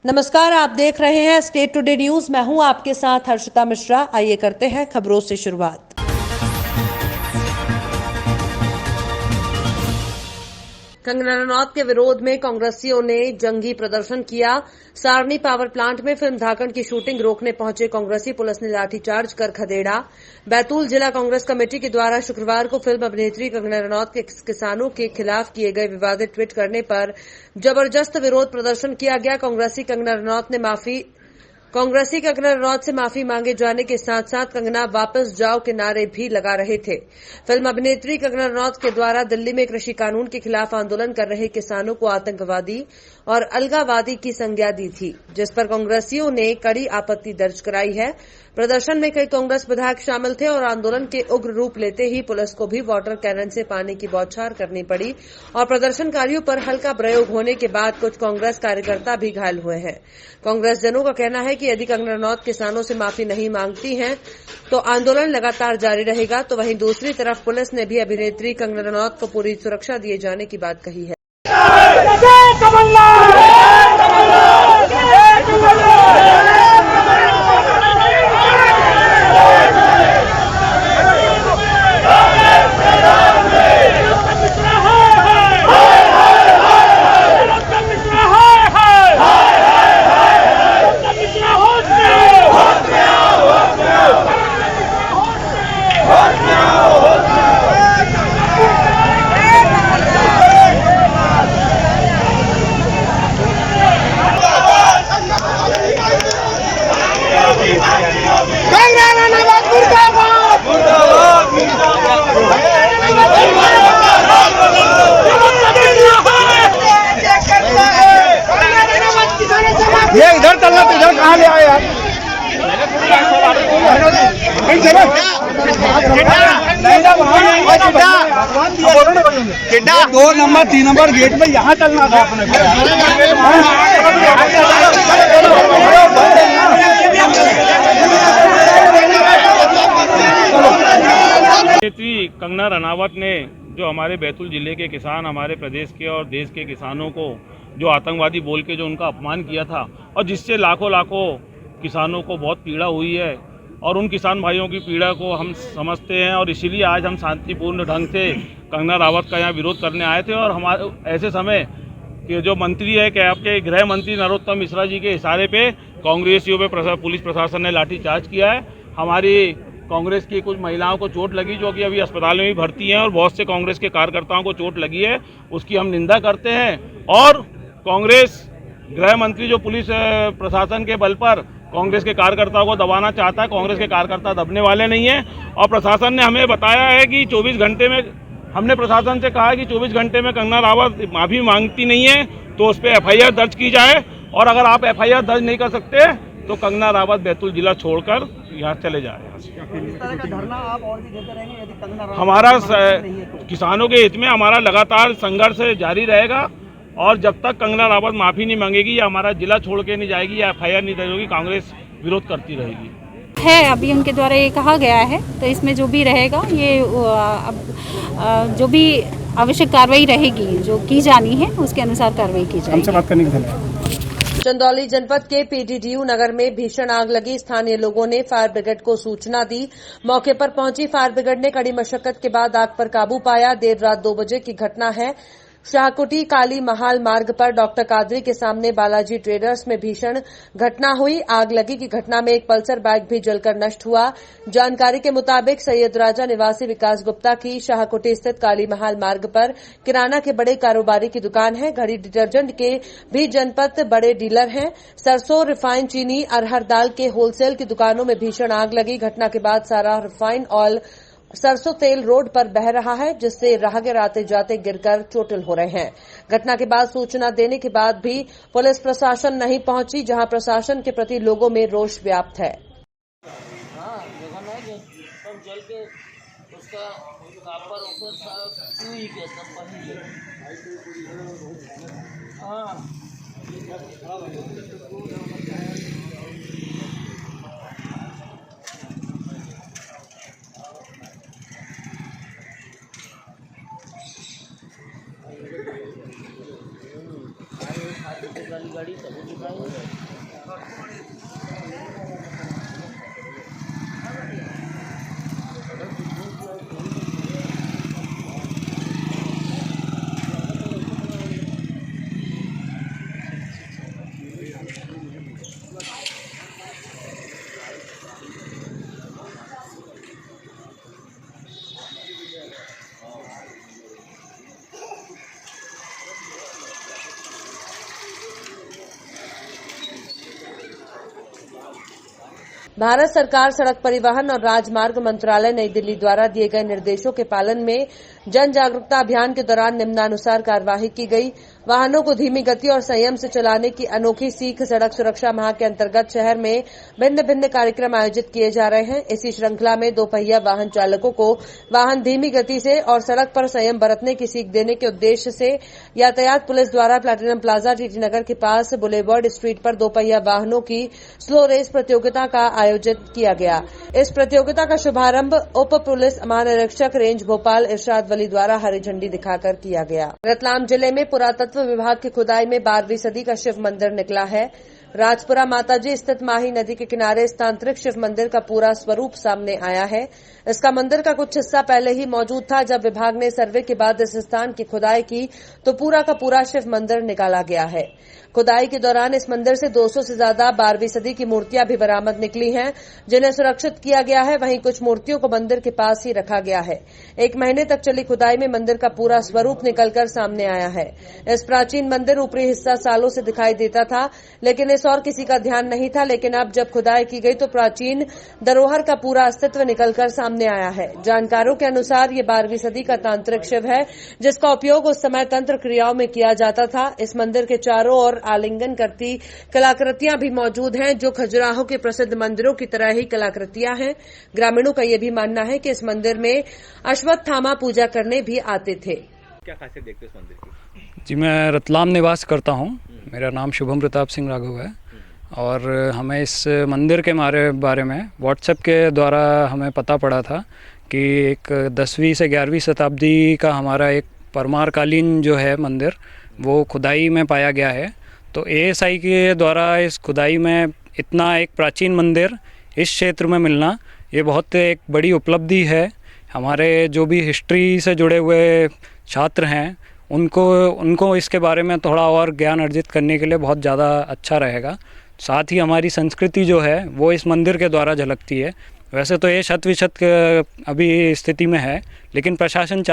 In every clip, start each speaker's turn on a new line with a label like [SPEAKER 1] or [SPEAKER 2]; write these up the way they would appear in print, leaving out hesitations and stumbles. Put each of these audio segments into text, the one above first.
[SPEAKER 1] नमस्कार, आप देख रहे हैं स्टेट टुडे न्यूज। मैं हूं आपके साथ हर्षिता मिश्रा। आइए करते हैं खबरों से शुरुआत। कंगना रनौत के विरोध में कांग्रेसियों ने जंगी प्रदर्शन किया। सारनी पावर प्लांट में फिल्म धाकड़ की शूटिंग रोकने पहुंचे कांग्रेसी पुलिस ने लाठीचार्ज कर खदेड़ा। बैतूल जिला कांग्रेस कमेटी के द्वारा शुक्रवार को फिल्म अभिनेत्री कंगना रनौत के किसानों के खिलाफ किए गए विवादित ट्वीट करने पर जबरदस्त विरोध प्रदर्शन किया गया। कांग्रेसी कंगना रनौत से माफी मांगे जाने के साथ साथ कंगना वापस जाओ के नारे भी लगा रहे थे। फिल्म अभिनेत्री कंगना रनौत के द्वारा दिल्ली में कृषि कानून के खिलाफ आंदोलन कर रहे किसानों को आतंकवादी और अलगावादी की संज्ञा दी थी, जिस पर कांग्रेसियों ने कड़ी आपत्ति दर्ज कराई है। प्रदर्शन में कई कांग्रेस विधायक शामिल थे और आंदोलन के उग्र रूप लेते ही पुलिस को भी वाटर कैनन से पानी की बौछार करनी पड़ी और प्रदर्शनकारियों पर हल्का प्रयोग होने के बाद कुछ कांग्रेस कार्यकर्ता भी घायल हुए हैं। कांग्रेस जनों का कहना है कि यदि कंगना रनौत किसानों से माफी नहीं मांगती हैं तो आंदोलन लगातार जारी रहेगा। तो वहीं दूसरी तरफ पुलिस ने भी अभिनेत्री कंगना रनौत को पूरी सुरक्षा दिए जाने की बात कही है।
[SPEAKER 2] ये इधर चलना तो इधर कहाँ ले आए यार? चिड्डा 2 नंबर 3 नंबर गेट में यहाँ चलना था अपने।
[SPEAKER 3] कंगना रनावत ने जो हमारे बैतूल जिले के किसान, हमारे प्रदेश के और देश के किसानों को जो आतंकवादी बोल के जो उनका अपमान किया था और जिससे लाखों किसानों को बहुत पीड़ा हुई है और उन किसान भाइयों की पीड़ा को हम समझते हैं और इसीलिए आज हम शांतिपूर्ण ढंग से कंगना रावत का यहाँ विरोध करने आए थे। और हमारे ऐसे समय कि जो मंत्री है कि आपके गृह मंत्री नरोत्तम मिश्रा जी के इशारे पे कांग्रेसियों पे पुलिस प्रशासन ने लाठीचार्ज किया है। हमारी कांग्रेस की कुछ महिलाओं को चोट लगी जो कि अभी अस्पताल में भी भर्ती हैं और बहुत से कांग्रेस के कार्यकर्ताओं को चोट लगी है, उसकी हम निंदा करते हैं। और कांग्रेस गृह मंत्री जो पुलिस प्रशासन के बल पर कांग्रेस के कार्यकर्ताओं को दबाना चाहता है, कांग्रेस के कार्यकर्ता दबने वाले नहीं हैं। और प्रशासन ने हमें बताया है कि 24 घंटे में, हमने प्रशासन से कहा है कि 24 घंटे में कंगना रावत माफी मांगती नहीं है तो उस पर FIR दर्ज की जाए और अगर आप FIR दर्ज नहीं कर सकते तो कंगना रावत बैतूल जिला छोड़कर यहाँ चले जाए।
[SPEAKER 4] इस तरह का धरना आप और भी देते रहेंगे यदि कंगना रावत
[SPEAKER 3] हमारा किसानों के हित में हमारा लगातार संघर्ष जारी रहेगा और जब तक कंगना रावत माफी नहीं मांगेगी या हमारा जिला छोड़ के नहीं जाएगी या FIR नहीं दर्ज होगी, कांग्रेस विरोध करती रहेगी।
[SPEAKER 5] है अभी उनके द्वारा ये कहा गया है तो इसमें जो भी रहेगा ये जो भी आवश्यक कार्रवाई रहेगी जो की जानी है उसके अनुसार कार्रवाई की जाएगी।
[SPEAKER 2] हमसे बात करने के धन्यवाद।
[SPEAKER 1] चंदौली जनपद के PDDU नगर में भीषण आग लगी। स्थानीय लोगों ने फायर ब्रिगेड को सूचना दी। मौके पर पहुंची फायर ब्रिगेड ने कड़ी मशक्कत के बाद आग पर काबू पाया। देर रात 2 बजे की घटना है। शाहकुटी काली महाल मार्ग पर डॉक्टर कादरी के सामने बालाजी ट्रेडर्स में भीषण घटना हुई। आग लगी की घटना में एक पल्सर बाइक भी जलकर नष्ट हुआ। जानकारी के मुताबिक सैयद राजा निवासी विकास गुप्ता की शाहकुटी स्थित काली महाल मार्ग पर किराना के बड़े कारोबारी की दुकान है। घड़ी डिटर्जेंट के भी जनपद बड़े डीलर हैं। सरसों, रिफाइन चीनी, अरहर दाल के होलसेल की दुकानों में भीषण आग लगी। घटना के बाद सारा रिफाइन ऑयल, सरसों तेल रोड पर बह रहा है जिससे राहगीर आते जाते गिरकर चोटिल हो रहे हैं। घटना के बाद सूचना देने के बाद भी पुलिस प्रशासन नहीं पहुंची, जहां प्रशासन के प्रति लोगों में रोष व्याप्त है। भारत सरकार सड़क परिवहन और राजमार्ग मंत्रालय नई दिल्ली द्वारा दिए गए निर्देशों के पालन में जन जागरूकता अभियान के दौरान निम्नानुसार कार्यवाही की गई। वाहनों को धीमी गति और संयम से चलाने की अनोखी सीख सड़क सुरक्षा माह के अंतर्गत शहर में भिन्न भिन्न कार्यक्रम आयोजित किए जा रहे हैं। इसी श्रृंखला में दोपहिया वाहन चालकों को वाहन धीमी गति से और सड़क पर संयम बरतने की सीख देने के उद्देश्य से यातायात पुलिस द्वारा प्लैटिनम प्लाजा टीटी नगर के पास बुलेवर्ड स्ट्रीट पर दोपहिया वाहनों की स्लो रेस प्रतियोगिता का आयोजित किया गया। इस प्रतियोगिता का शुभारंभ उप पुलिस महानिरीक्षक रेंज भोपाल इरशाद वली द्वारा हरी झंडी दिखाकर किया गया। रतलाम जिले में पुरातत्व विभाग की खुदाई में 12वीं सदी का शिव मंदिर निकला है। राजपुरा माताजी स्थित माही नदी के किनारे इस तांत्रिक शिव मंदिर का पूरा स्वरूप सामने आया है। इसका मंदिर का कुछ हिस्सा पहले ही मौजूद था। जब विभाग ने सर्वे के बाद इस स्थान की खुदाई की तो पूरा का पूरा शिव मंदिर निकाला गया है। खुदाई के दौरान इस मंदिर से 200 से ज्यादा 12वीं सदी की मूर्तियां भी बरामद निकली हैं, जिन्हें सुरक्षित किया गया है। वहीं कुछ मूर्तियों को मंदिर के पास ही रखा गया है। 1 महीने तक चली खुदाई में मंदिर का पूरा स्वरूप निकलकर सामने आया है। इस प्राचीन मंदिर ऊपरी हिस्सा सालों से दिखाई देता था, लेकिन इस और किसी का ध्यान नहीं था। लेकिन अब जब खुदाई की गई तो प्राचीन धरोहर का पूरा अस्तित्व निकलकर सामने आया है। जानकारों के अनुसार ये 12वीं सदी का तांत्रिक शिव है, जिसका उपयोग उस समय तंत्र क्रियाओं में किया जाता था। इस मंदिर के चारों ओर आलिंगन करती कलाकृतियां भी मौजूद हैं, जो खजुराहो के प्रसिद्ध मंदिरों की तरह ही कलाकृतियां हैं। ग्रामीणों का यह भी मानना है कि इस मंदिर में अश्वत्थामा पूजा करने भी आते थे।
[SPEAKER 6] क्या खासियत देखते हैं इस मंदिर की?
[SPEAKER 7] जी, मैं रतलाम निवास करता हूं। मेरा नाम शुभम प्रताप सिंह राघव है और हमें इस मंदिर के बारे में व्हाट्सएप के द्वारा हमें पता पड़ा था कि एक 10वीं से 11वीं शताब्दी का हमारा एक परमारकालीन जो है मंदिर, वो खुदाई में पाया गया है। तो एएसआई के द्वारा इस खुदाई में इतना एक प्राचीन मंदिर इस क्षेत्र में मिलना ये बहुत एक बड़ी उपलब्धि है। हमारे जो भी हिस्ट्री से जुड़े हुए छात्र हैं उनको इसके बारे में थोड़ा और ज्ञान अर्जित करने के लिए बहुत ज़्यादा अच्छा रहेगा। साथ ही हमारी संस्कृति जो है वो इस मंदिर के द्वारा झलकती है। वैसे तो ये 100% अभी स्थिति में है, लेकिन प्रशासन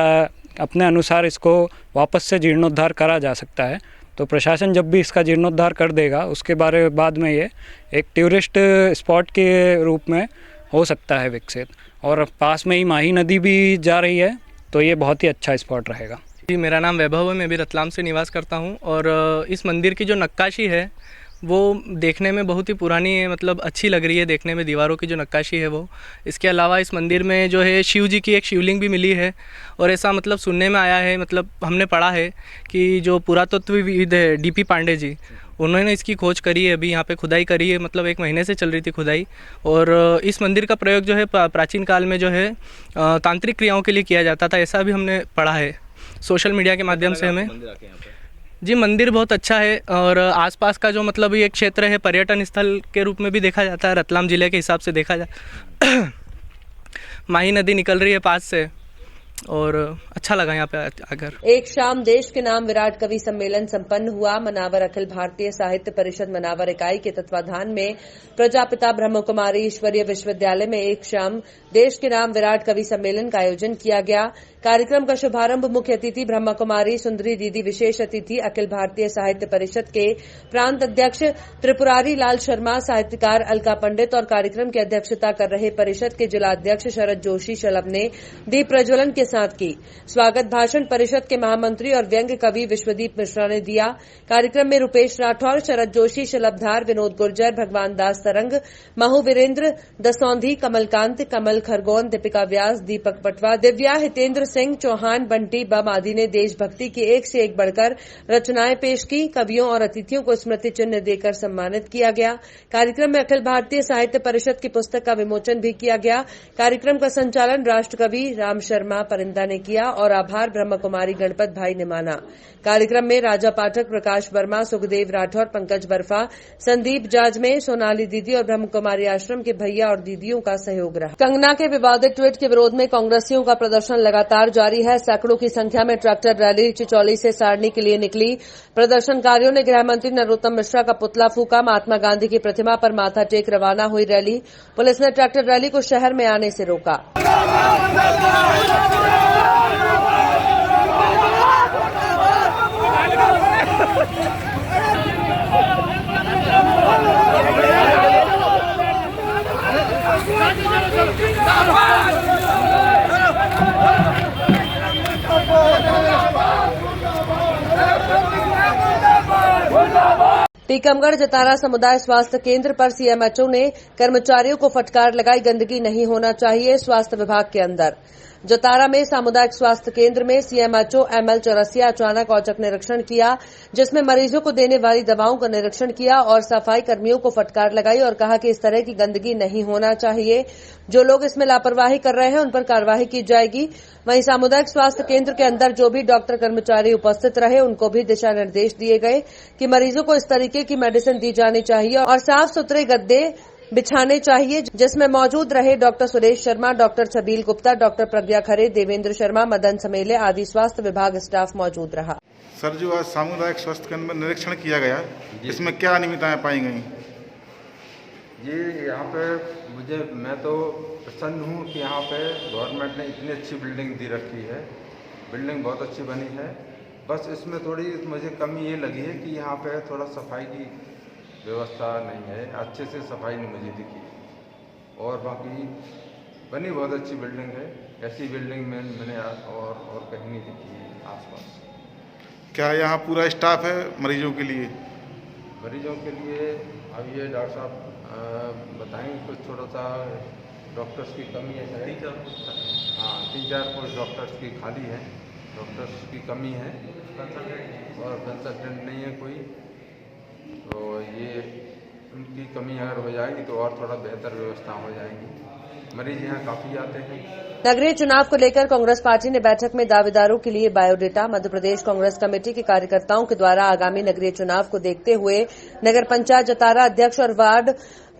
[SPEAKER 7] अपने अनुसार इसको वापस से जीर्णोद्धार करा जा सकता है। तो प्रशासन जब भी इसका जीर्णोद्धार कर देगा उसके बाद में ये एक टूरिस्ट स्पॉट के रूप में हो सकता है विकसित। और पास में ही माही नदी भी जा रही है, तो ये बहुत ही अच्छा स्पॉट रहेगा।
[SPEAKER 8] जी, मेरा नाम वैभव है, मैं भी रतलाम से निवास करता हूँ। और इस मंदिर की जो नक्काशी है वो देखने में बहुत ही पुरानी है, मतलब अच्छी लग रही है देखने में, दीवारों की जो नक्काशी है वो। इसके अलावा इस मंदिर में जो है शिव जी की एक शिवलिंग भी मिली है। और ऐसा मतलब सुनने में आया है, मतलब हमने पढ़ा है कि जो पुरातत्वविद है डीपी पांडे जी, उन्होंने इसकी खोज करी है, अभी यहाँ पे खुदाई करी है, मतलब 1 महीने से चल रही थी खुदाई। और इस मंदिर का प्रयोग जो है प्राचीन काल में जो है तांत्रिक क्रियाओं के लिए किया जाता था, ऐसा भी हमने पढ़ा है सोशल मीडिया के माध्यम से हमें। जी, मंदिर बहुत अच्छा है और आसपास का जो मतलब ये क्षेत्र है पर्यटन स्थल के रूप में भी देखा जाता है। रतलाम ज़िले के हिसाब से देखा जाए माही नदी निकल रही है पास से और अच्छा लगा यहाँ पे आकर।
[SPEAKER 1] एक शाम देश के नाम विराट कवि सम्मेलन संपन्न हुआ। मनावर अखिल भारतीय साहित्य परिषद मनावर इकाई के तत्वाधान में प्रजापिता ब्रह्म कुमारी ईश्वरीय विश्वविद्यालय में एक शाम देश के नाम विराट कवि सम्मेलन का आयोजन किया गया। कार्यक्रम का शुभारंभ मुख्य अतिथि ब्रह्म कुमारी सुंदरी दीदी, विशेष अतिथि अखिल भारतीय साहित्य परिषद के प्रांत अध्यक्ष त्रिपुरारी लाल शर्मा, साहित्यकार अलका पंडित और कार्यक्रम की अध्यक्षता कर रहे परिषद के जिलाध्यक्ष शरद जोशी शलभ ने दीप प्रज्वलन के साथ की। स्वागत भाषण परिषद के महामंत्री और व्यंग्य कवि विश्वदीप मिश्रा ने दिया। कार्यक्रम में रुपेश राठौर, शरद जोशी, शलभधार, विनोद गुर्जर, भगवान दास तरंग, महू वीरेंद्र, दसौंधी, कमलकांत, कमल खरगोन, दीपिका व्यास, दीपक पटवा, दिव्या, हितेंद्र सिंह, चौहान, बंटी, बम आदि ने देशभक्ति की एक से एक बढ़कर रचनाएं पेश की। कवियों और अतिथियों को स्मृति चिन्ह देकर सम्मानित किया गया। कार्यक्रम में अखिल भारतीय साहित्य परिषद की पुस्तक का विमोचन भी किया गया। कार्यक्रम का संचालन राष्ट्रकवि राम शर्मा परिंदा ने किया और आभार ब्रह्म कुमारी गणपत भाई ने माना। कार्यक्रम में राजा पाठक, प्रकाश वर्मा, सुखदेव राठौर, पंकज बर्फा, संदीप जाजमे, सोनाली दीदी और ब्रह्म कुमारी आश्रम के भैया और दीदियों का सहयोग रहा। कंगना के विवादित ट्वीट के विरोध में कांग्रेसियों का प्रदर्शन लगातार जारी है। सैकड़ों की संख्या में ट्रैक्टर रैली चिचौली से सारणी के लिए निकली। प्रदर्शनकारियों ने गृह मंत्री नरोत्तम मिश्रा का पुतला फूका। महात्मा गांधी की प्रतिमा पर माथा टेक रवाना हुई रैली। पुलिस ने ट्रैक्टर रैली को शहर में आने से रोका। टीकमगढ़ जतारा समुदाय स्वास्थ्य केंद्र पर सीएमएचओ ने कर्मचारियों को फटकार लगाई। गंदगी नहीं होना चाहिए स्वास्थ्य विभाग के अंदर। जतारा में सामुदायिक स्वास्थ्य केंद्र में सीएमएचओ एमएल चौरसिया अचानक औचक निरीक्षण किया, जिसमें मरीजों को देने वाली दवाओं का निरीक्षण किया और सफाई कर्मियों को फटकार लगाई और कहा कि इस तरह की गंदगी नहीं होना चाहिए। जो लोग इसमें लापरवाही कर रहे हैं उन पर कार्रवाई की जाएगी। वहीं सामुदायिक स्वास्थ्य केंद्र के अंदर जो भी डॉक्टर कर्मचारी उपस्थित रहे उनको भी दिशा निर्देश दिए गए कि मरीजों को इस तरीके की मेडिसिन दी जानी चाहिए और साफ सुथरे गद्दे बिछाने चाहिए, जिसमें मौजूद रहे डॉक्टर सुरेश शर्मा, डॉक्टर छबील गुप्ता, डॉक्टर प्रज्ञा खरे, देवेंद्र शर्मा, मदन समेले आदि स्वास्थ्य विभाग स्टाफ मौजूद रहा।
[SPEAKER 9] सर, जो आज सामुदायिक स्वास्थ्य केंद्र में निरीक्षण किया गया, इसमें क्या अनियमितताएं पाई गई?
[SPEAKER 10] जी, यहाँ पे मैं तो प्रसन्न हूँ कि यहाँ पे गवर्नमेंट ने इतनी अच्छी बिल्डिंग दी रखी है। बिल्डिंग बहुत अच्छी बनी है। बस इसमें थोड़ी मुझे कमी ये लगी है कि यहाँ पे थोड़ा सफाई की व्यवस्था नहीं है, अच्छे से सफाई नहीं मुझे दिखी। और बाकी बनी बहुत अच्छी बिल्डिंग है। ऐसी बिल्डिंग मैंने और कहीं नहीं देखी आसपास।
[SPEAKER 9] क्या यहाँ पूरा स्टाफ है मरीजों के लिए?
[SPEAKER 10] मरीजों के लिए अब ये डॉक्टर साहब बताएंगे कुछ थोड़ा सा। डॉक्टर्स की कमी है शायद। हाँ, 3-4 पोस्ट डॉक्टर्स की खाली है। डॉक्टर्स की कमी है और कंसल्टेंट नहीं है कोई। तो ये उनकी कमी अगर हो जाएगी तो और थोड़ा बेहतर व्यवस्था हो जाएगी। मरीज यहाँ काफी आते हैं।
[SPEAKER 1] नगरीय चुनाव को लेकर कांग्रेस पार्टी ने बैठक में दावेदारों के लिए बायोडेटा, मध्य प्रदेश कांग्रेस कमेटी के कार्यकर्ताओं के द्वारा आगामी नगरीय चुनाव को देखते हुए नगर पंचायत जतारा अध्यक्ष और वार्ड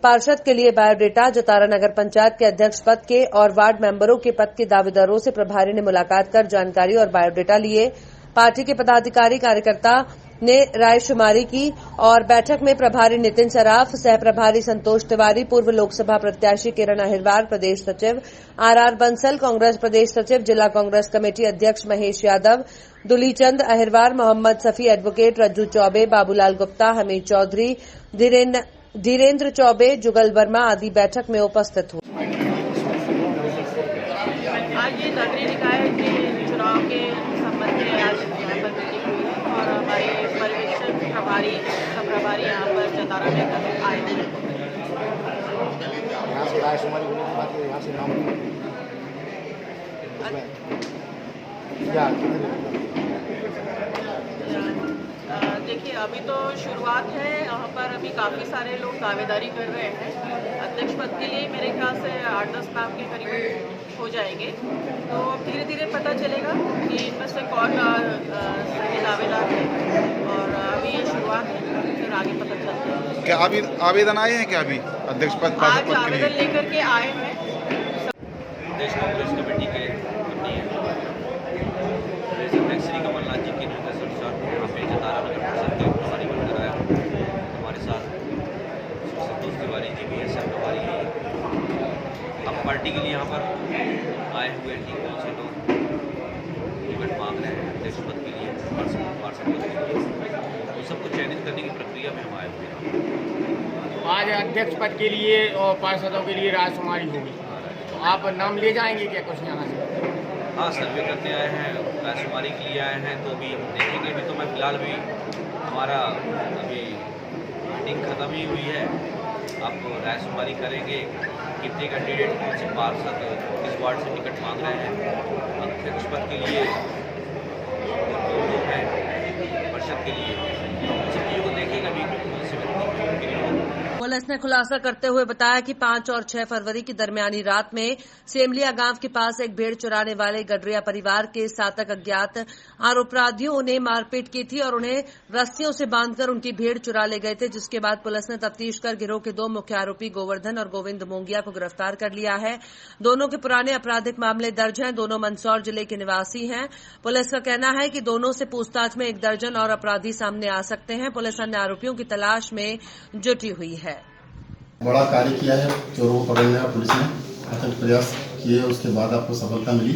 [SPEAKER 1] पार्षद के लिए बायोडेटा, जतारा नगर पंचायत के अध्यक्ष पद के और वार्ड मेंबरों के पद के दावेदारों से प्रभारी ने मुलाकात कर जानकारी और बायोडेटा लिए। पार्टी के पदाधिकारी कार्यकर्ता ने रायशुमारी की और बैठक में प्रभारी नितिन सराफ, सह प्रभारी संतोष तिवारी, पूर्व लोकसभा प्रत्याशी किरण अहिरवार, प्रदेश सचिव आरआर बंसल, कांग्रेस प्रदेश सचिव, जिला कांग्रेस कमेटी अध्यक्ष महेश यादव, दुलीचंद अहिरवार, मोहम्मद सफी, एडवोकेट रज्जू चौबे, बाबूलाल गुप्ता, हमीद चौधरी, धीरेन्द्र चौबे, जुगल वर्मा आदि बैठक में उपस्थित हुए।
[SPEAKER 11] आज ये नगरीय निकाय के चुनाव के संबंध में आज यहाँ पर मीटिंग हुई है और हमारे पर्यवेक्षक प्रभारी प्रभारी यहाँ पर जतारा में आए हैं।
[SPEAKER 4] यहाँ से रायशुमारी होने के बाद यहाँ से नाम
[SPEAKER 11] देखिए, अभी तो शुरुआत है। यहाँ पर अभी काफ़ी सारे लोग दावेदारी कर रहे हैं। अध्यक्ष पद के लिए मेरे ख्याल से 8-10 नाम के करीब हो जाएंगे। तो धीरे धीरे पता चलेगा कि इनमें से कौन सही दावेदार है और अभी ये शुरुआत है, फिर आगे पता चलता है।
[SPEAKER 9] क्या अभी आवेदन आए हैं? क्या अभी अध्यक्ष पद
[SPEAKER 11] आज आवेदन लेकर के आए हैं।
[SPEAKER 6] प्रदेश कांग्रेस कमेटी के प्रदेश अध्यक्ष श्री कमलनाथ जी के निर्देशानुसार यहाँ पे जतारा नगर परिषद के प्रभारी बनकर आया। हमारे साथ संतोष तिवारी जी भी ऐसे प्रभारी हैं। हम पार्टी के लिए यहाँ पर आए हुए हैं कि कौन से लोग टिकट मांग रहे हैं अध्यक्ष पद के लिए, पार्षद पद के लिए, उन सबको चयनित करने की प्रक्रिया में हम आए हुए हैं।
[SPEAKER 12] आज अध्यक्ष पद के लिए और पार्षदों के लिए राजकुमारी होगी, तो आप नाम ले जाएंगे क्या कुछ यहाँ से?
[SPEAKER 6] हाँ, सर्वे करने आए हैं, राजकुमारी के लिए आए हैं, तो भी हम देखेंगे। अभी तो मैं फिलहाल भी हमारा अभी मीटिंग ख़त्म ही हुई है। आप राजकुमारी करेंगे कितने कैंडिडेट कौन से पार्षद किस वार्ड से टिकट मांग रहे हैं, अध्यक्ष पद के लिए दो लोग हैं, परिषद के लिए सब चीज़ों को देखेगा भी कौन से व्यक्ति के लिए।
[SPEAKER 1] पुलिस ने खुलासा करते हुए बताया कि 5 और 6 फरवरी की दरमियानी रात में सेमलिया गांव के पास एक भेड़ चुराने वाले गडरिया परिवार के 7 अज्ञात आरोपराधियों ने मारपीट की थी और उन्हें रस्सियों से बांधकर उनकी भेड़ चुरा ले गए थे, जिसके बाद पुलिस ने तफ्तीश कर गिरोह के 2 मुख्य आरोपी गोवर्धन और गोविंद मोंगिया को गिरफ्तार कर लिया है। दोनों के पुराने आपराधिक मामले दर्ज हैं। दोनों मंदसौर जिले के निवासी हैं। पुलिस का कहना है कि दोनों से पूछताछ में 1 दर्जन और अपराधी सामने आ सकते हैं। पुलिस अन्य आरोपियों की तलाश में जुटी हुई है।
[SPEAKER 13] बड़ा कार्य किया है, चोरों को पकड़ने का पुलिस ने अथक प्रयास किए, उसके बाद आपको सफलता मिली।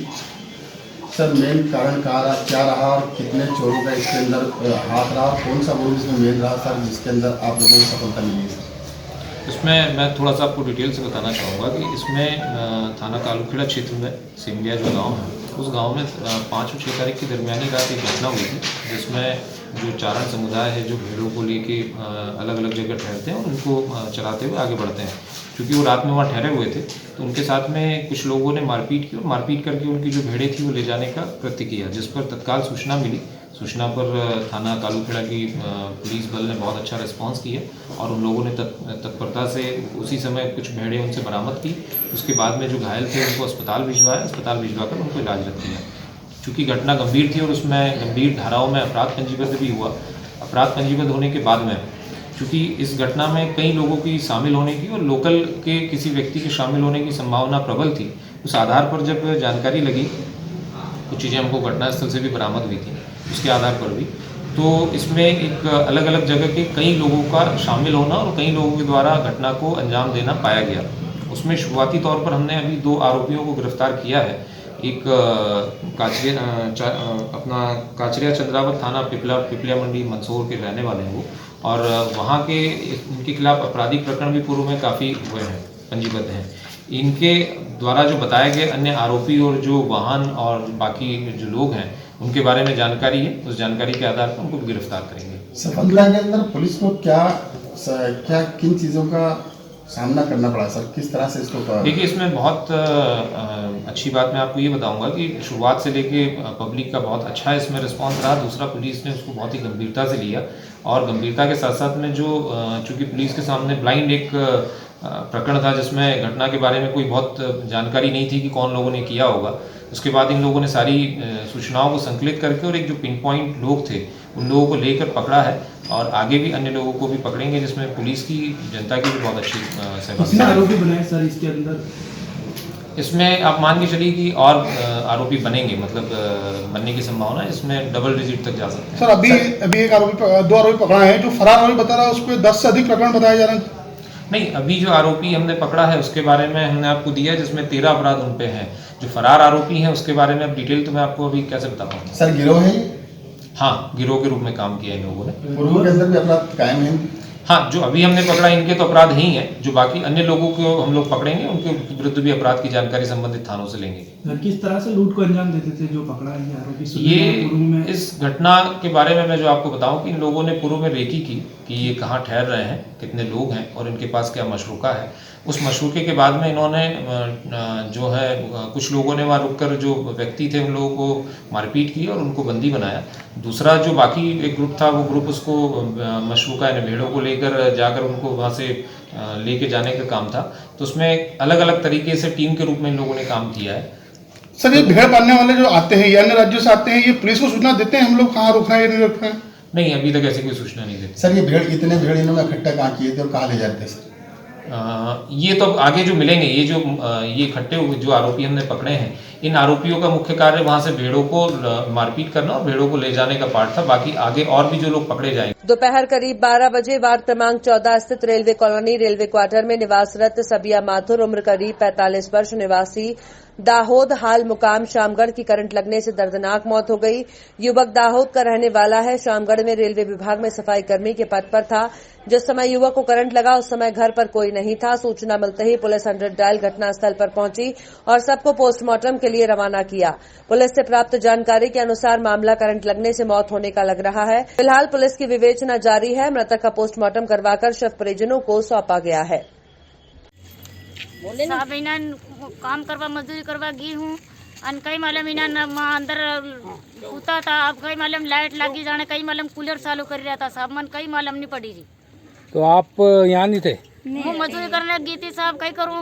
[SPEAKER 13] सर मेन कारण क्या रहा और कितने चोरों का इसके अंदर हाथ रहा, कौन सा बोल इसमें मेन रहा सर जिसके अंदर आप लोगों को सफलता मिली?
[SPEAKER 14] इसमें मैं थोड़ा सा आपको डिटेल से बताना चाहूँगा कि इसमें थाना कालूखेड़ा क्षेत्र में सेमलिया जो गांव है, उस गांव में 5 और 6 तारीख की दरमियानी रात एक घटना हुई थी, जिसमें जो चारण समुदाय है जो भेड़ों को लेके अलग अलग जगह ठहरते हैं और उनको चराते हुए आगे बढ़ते हैं। क्योंकि वो रात में वहाँ ठहरे हुए थे तो उनके साथ में कुछ लोगों ने मारपीट की और मारपीट करके उनकी जो भेड़ें थी वो ले जाने का कृत्य किया, जिस पर तत्काल सूचना मिली। सूचना पर थाना कालूखेड़ा की पुलिस बल ने बहुत अच्छा रिस्पांस किया और उन लोगों ने तत्परता से उसी समय कुछ भेड़ें उनसे बरामद की। उसके बाद में जो घायल थे उनको अस्पताल भिजवाया, अस्पताल भिजवाकर उनको इलाज रख दिया। चूँकि घटना गंभीर थी और उसमें गंभीर धाराओं में अपराध पंजीबद्ध भी हुआ। अपराध पंजीबद्ध होने के बाद में चूँकि इस घटना में कई लोगों की शामिल होने की और लोकल के किसी व्यक्ति के शामिल होने की संभावना प्रबल थी, उस आधार पर जब जानकारी लगी, कुछ चीज़ें हमको घटनास्थल से भी बरामद हुई थी, उसके आधार पर भी तो इसमें एक अलग अलग जगह के कई लोगों का शामिल होना और कई लोगों के द्वारा घटना को अंजाम देना पाया गया। उसमें शुरुआती तौर पर हमने अभी 2 आरोपियों को गिरफ्तार किया है। एक अपना काचरिया चंद्रावत थाना पिपलिया मंडी मंदसौर के रहने वाले हैं वो, और वहाँ के इनके खिलाफ आपराधिक प्रकरण भी पूर्व में काफ़ी हुए हैं, पंजीबद्ध हैं। इनके द्वारा जो बताए गए अन्य आरोपी और जो वाहन और बाकी जो लोग हैं उनके बारे में जानकारी है, उस जानकारी के आधार पर उनको गिरफ्तार करेंगे।
[SPEAKER 13] सफलता के अंदर पुलिस को क्या किन चीज़ों का सामना करना पड़ा सर, किस तरह से इसको?
[SPEAKER 14] देखिए इसमें बहुत अच्छी बात मैं आपको ये बताऊंगा कि शुरुआत से लेके पब्लिक का बहुत अच्छा इसमें रिस्पांस रहा। दूसरा, पुलिस ने उसको बहुत ही गंभीरता से लिया और गंभीरता के साथ साथ में जो चूँकि पुलिस के सामने ब्लाइंड एक प्रकरण था जिसमें घटना के बारे में कोई बहुत जानकारी नहीं थी कि कौन लोगों ने किया होगा। उसके बाद इन लोगों ने सारी सूचनाओं को संकलित करके और एक जो पिन पॉइंट लोग थे उन लोगों को लेकर पकड़ा है और आगे भी अन्य लोगों को भी पकड़ेंगे, जिसमें पुलिस की, जनता की भी बहुत अच्छी सहभागिता है।
[SPEAKER 2] आरोपी बनाए सर इसके अंदर?
[SPEAKER 14] इसमें आप मान के चलिए कि और आरोपी बनेंगे, मतलब बनने की संभावना है, इसमें डबल डिजिट तक जा सकते हैं।
[SPEAKER 2] सर अभी एक आरोपी, 2 आरोपी पकड़ा है, जो फरार आरोपी बता रहा है उस पर 10 से अधिक प्रकरण बताए जा रहे हैं।
[SPEAKER 14] नहीं, अभी जो आरोपी हमने पकड़ा है उसके बारे में हमने आपको दिया है, जिसमें 13 अपराध उन पे हैं। जो फरार आरोपी हैं उसके बारे में अब डिटेल तो मैं आपको अभी कैसे बता पाऊंगा।
[SPEAKER 13] सर गिरोह है? हाँ,
[SPEAKER 14] गिरोह के रूप में काम किया इन लोगों ने।
[SPEAKER 13] पूर्व के अंदर भी अपराध कायम है?
[SPEAKER 14] हाँ, जो अभी हमने पकड़ा इनके तो अपराध ही हैं, जो बाकी अन्य लोगों को हम लोग पकड़ेंगे उनके विरुद्ध भी अपराध की जानकारी संबंधित थानों से लेंगे।
[SPEAKER 2] किस तरह से लूट को अंजाम देते थे जो पकड़ा है आरोपी?
[SPEAKER 14] ये इस घटना के बारे में मैं जो आपको बताऊं कि इन लोगों ने पूर्व में रेकी की कि ये कहाँ ठहर रहे हैं, कितने लोग हैं और इनके पास क्या मशरूका है। उस मशरूके के बाद में इन्होंने जो है कुछ लोगों ने वहाँ रुककर जो व्यक्ति थे उन लोगों को मारपीट की और उनको बंदी बनाया। दूसरा जो बाकी एक ग्रुप था वो ग्रुप उसको मशरूका यानी भेड़ों को लेकर जाकर उनको वहाँ से लेके जाने का काम था। तो उसमें अलग अलग तरीके से टीम के रूप में इन लोगों ने काम किया है।
[SPEAKER 2] सर ये भेड़ पालने वाले जो आते हैं, ये अन्य राज्यों से आते हैं, ये पुलिस को सूचना देते हैं हम लोग कहाँ रुक रहे हैं या नहीं रुक रहे हैं?
[SPEAKER 14] नहीं, अभी तक ऐसी कोई सूचना नहीं देती।
[SPEAKER 13] सर ये भेड़, इतने भेड़ इन्होंने इकट्ठा कहाँ किए थे और कहाँ ले जाते थे सर?
[SPEAKER 14] ये तो आगे जो मिलेंगे, ये जो ये इकट्ठे हुए जो आरोपी हमने पकड़े हैं, इन आरोपियों का मुख्य कार्य वहां से भेड़ों को मारपीट करना और भेड़ों को ले जाने का पार्ट था। बाकी आगे और भी जो लोग पकड़े जाएंगे।
[SPEAKER 1] दोपहर करीब 12 बजे वार्ड क्रमांक 14 स्थित रेलवे कॉलोनी रेलवे क्वार्टर में निवासरत सबिया माथुर उम्र करीब 45 वर्ष निवासी दाहोद हाल मुकाम शामगढ़ की करंट लगने से दर्दनाक मौत हो गई। युवक दाहोद का रहने वाला है। शामगढ़ में रेलवे विभाग में सफाई कर्मी के पद पर था। जिस समय युवक को करंट लगा उस समय घर पर कोई नहीं था। सूचना मिलते ही पुलिस 100 डायल घटनास्थल पर पहुंची और सबको पोस्टमार्टम के लिए रवाना किया। पुलिस से प्राप्त जानकारी के अनुसार मामला करंट लगने से मौत होने का लग रहा है। फिलहाल पुलिस की विवेचना जारी है। मृतक का पोस्टमार्टम करवाकर शव परिजनों को सौंपा गया है।
[SPEAKER 15] साहब इना काम करवा मजदूरी करवा गई हूँ अन कई मालूम इना अंदर उता था अब कई मालूम लाइट लगी जाने कई मालूम कूलर चालू कर रहा था साहब मन कई मालूम नहीं पड़ी जी।
[SPEAKER 16] तो आप यहाँ नहीं थे?
[SPEAKER 15] मैं मजदूरी करने गई थी साहब कई करूँ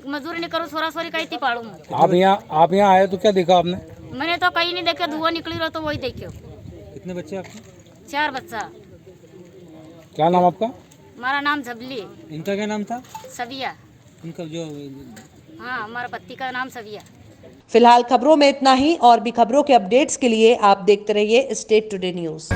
[SPEAKER 15] मजदूरी नहीं करूँ सोरा सोरी कहीं थी पाड़ू।
[SPEAKER 16] आप यहाँ आए तो क्या देखा आपने?
[SPEAKER 15] मैंने तो कहीं नहीं देखा धुआं निकली रहा तो वही देखियो।
[SPEAKER 16] कितने बच्चे आपके?
[SPEAKER 15] 4 बच्चा।
[SPEAKER 16] क्या नाम आपका?
[SPEAKER 15] हमारा नाम झबली।
[SPEAKER 16] इनका क्या नाम था?
[SPEAKER 15] सविया।
[SPEAKER 16] इनका जो
[SPEAKER 15] हाँ हमारा पति का नाम सविया।
[SPEAKER 1] फिलहाल खबरों में इतना ही। और भी खबरों के अपडेट्स के लिए आप देखते रहिए स्टेट टुडे न्यूज।